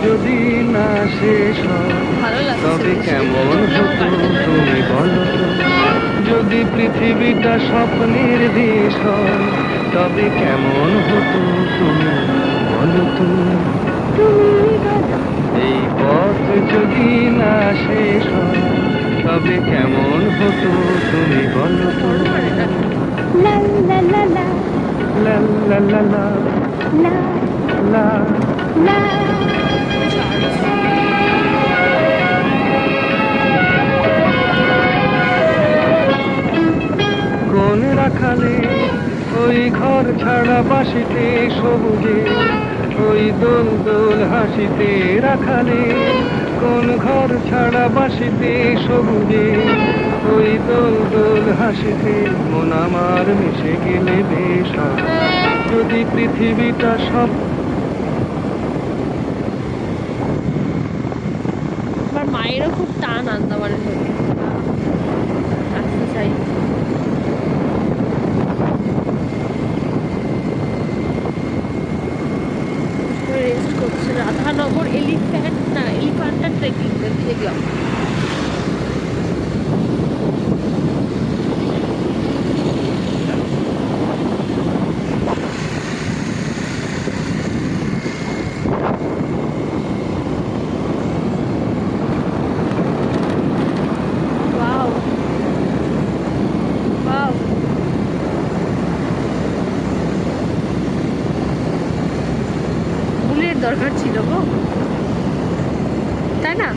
যদি না শেষ হয় ভালো তবে লাগছে কেমন হতো তুমি বলো তো? যদি পৃথিবীটা স্বপ্নের দেশ হয় তবে কেমন হতো তুমি বলো তো? এই পথ যদি না শেষ হয় তবে কেমন হতো তুমি বলো তো? লা লা লা লা লা লা লা লা লা লা। লা। কোন রাখালে ওই ঘর ছাড়া বাসিতে সবুজে ওই দোল দোল হাসিতে রাখালে কোন ঘর ছাড়া বাসিতে সবুজে ওই দোল দোল হাসিতে মন আমার মিশে গেলে বেশ হয়। যদি পৃথিবীটা সব আমার মায়েরও খুব টান আন্দামানের প্রতি, আসতে চাই। রেস্ট করছে রাধানগর এলিফ্যান্টা ট্রেকিং দেখলাম। ওয়াও ওয়াও, বুলেট দরকার ছিল গো, তাই না?